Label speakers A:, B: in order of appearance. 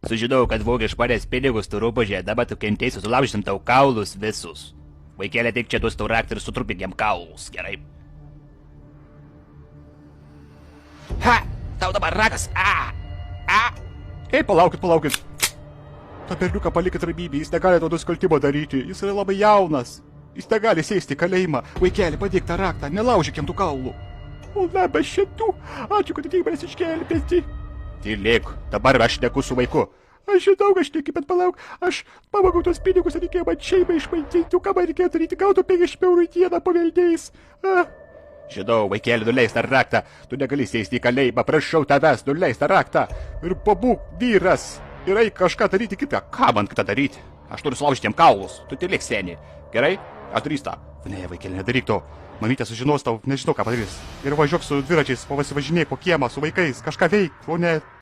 A: Sužinojau, kad vogi išparės pinigus tu rūbažė, dabar tu kentėsi, sulaužysim tau kaulus visus. Vaikėlė, tik čia duos tau raktą ir sutrupink jam kaulus, gerai? Ha! Tau dabar ragas!
B: Ei, palaukit. Ta berniuką palikit ramybėje, jis negali to nusikaltimo daryti, jis yra labai jaunas. Jis negali sėsti į kalėjimą. Vaikeli, padėk tą raktą, nelaužyk jam tų kaulų. O labas šitų, ačiū, kad atėjai manęs išgelbėti.
A: Tylėk, dabar aš šneku su vaiku.
B: Aš žinau, aš neki, bet palauk, aš pavogau tos pinigus, reikėjo man šeimą išmaitinti, ką man reikėjo daryti, gautų 50 eurų į dieną paveldėjais.
A: Žinau, vaikėlį, nuleis tą raktą, tu negali sėsti į kalėjimą, prašau tavęs, nuleis tą raktą.
B: Ir pabūk vyras, ir eik kažką daryti kitą.
A: Ką man kitą daryti? Aš turiu sulaužyti jam kaulus, tu tylėk seni, gerai? Aš darysiu tą.
B: Ne, vaikėlį, nedaryk to. Mamytė sužinos tau, nežinau ką padarys. Ir važiuok su dviračiais, pavasivažinėk po kiemą su vaikais, kažką veik, o ne